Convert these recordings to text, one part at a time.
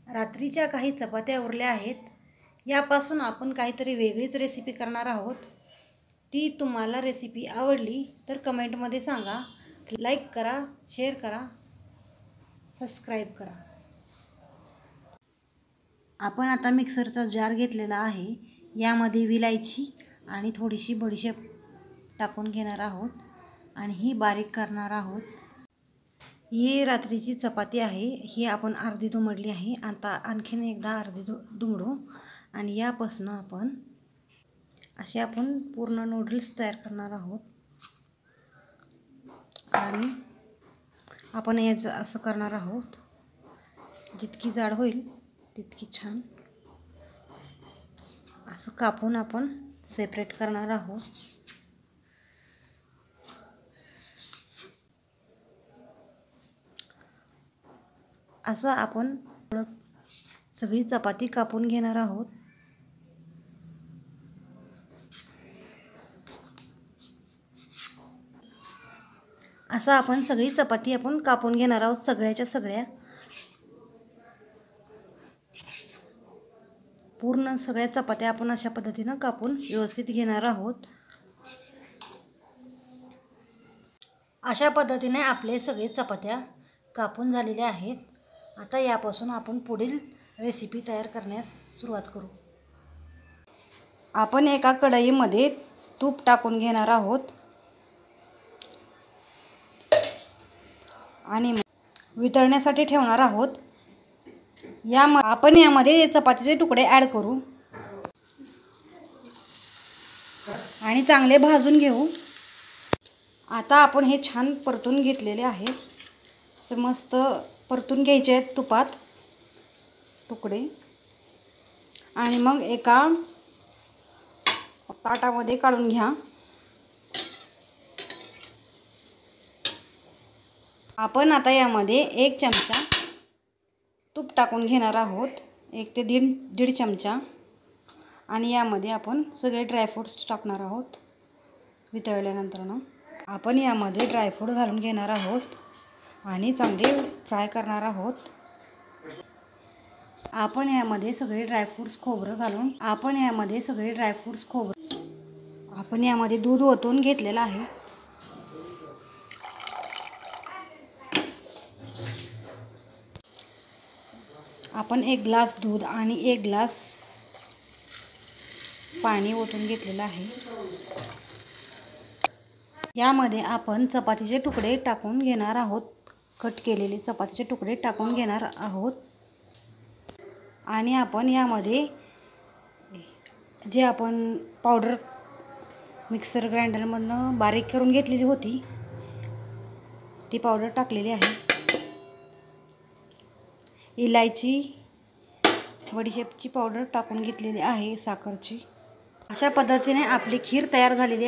रात्रीच्या काही चपात्या उरल्या आहेत. यापासून आपण काहीतरी वेगळीच रेसिपी करणार आहोत. ती तुम्हाला रेसिपी आवडली तर कमेंटमध्ये सांगा. लाईक करा, शेअर करा, सबस्क्राईब करा. आपण आता मिक्सरचा जार घेतलेला आहे. यामध्ये विलायची आणि थोडीशी बडीशेप टाकून घेणार आहोत आणि ही बारीक करणार आहोत. ही रात्रीची चपाती आहे. ही आपण अर्धी दुमडली आहे. आता आणखीन एकदा अर्धी दुमडू आणि यापासून आपण पूर्ण नूडल्स तयार करणार आहोत. आणि आपण याचं असं करणार आहोत. जितकी जाड होईल तितकी छान असं कापून आपण सेपरेट करणार आहोत. असं आपण सगळी चपाती कापून घेणार आहोत. असं आपण सगळी चपाती कापून घेणार आहोत. सगळ्याच्या सगळ्या पूर्ण सगळ्या चपात्या आपण अशा पद्धतीनं कापून व्यवस्थित घेणार आहोत. अशा पद्धतीने आपले सगळे चपात्या कापून झालेल्या आहेत. आता यापासून आपण पुढील रेसिपी तयार करण्यास सुरुवात करू. आपण एका कढईमध्ये तूप टाकून घेणार आहोत आणि वितळण्यासाठी ठेवणार आहोत. आपण यामध्ये चपातीचे तुकडे ॲड करू आणि चांगले भाजून घेऊ. आता आपण हे छान परतून घेतलेले आहे. असं मस्त परतून घ्यायचे आहेत तुपात तुकडे आणि मग एका ताटामध्ये काढून घ्या. आपण आता यामध्ये 1 चमचा तूप टाकून घेणार आहोत. 1 ते दीड चमचा. आणि यामध्ये आपण सगळे ड्रायफ्रूट्स टाकणार आहोत. वितळल्यानंतर आपण यामध्ये ड्रायफ्रूट घालून घेणार आहोत आणि चांगले फ्राय करणार आहोत. आपण यामध्ये सगळे ड्रायफ्रूट्स आपण यामध्ये दूध ओतून घेतलेलं आहे. आपण 1 ग्लास दूध आणि 1 ग्लास पाणी ओतून घेतलेलं आहे. यामध्ये आपण चपातीचे तुकडे टाकून घेणार आहोत. कट केलेले चपातीचे तुकडे टाकून घेणार आहोत. आणि आपण यामध्ये जे आपण पावडर मिक्सर ग्राइंडरमधनं बारीक करून घेतलेली होती ती पावडर टाकलेली आहे. इलायची, बडीशेपची पावडर टाकून घेतलेली आहे, साखरची. अशा पद्धतीने आपली खीर तयार झालेली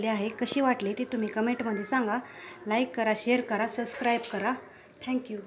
आहे. कशी वाटली ती तुम्ही कमेंटमध्ये सांगा. लाईक करा, शेअर करा, सबस्क्राईब करा. थँक्यू.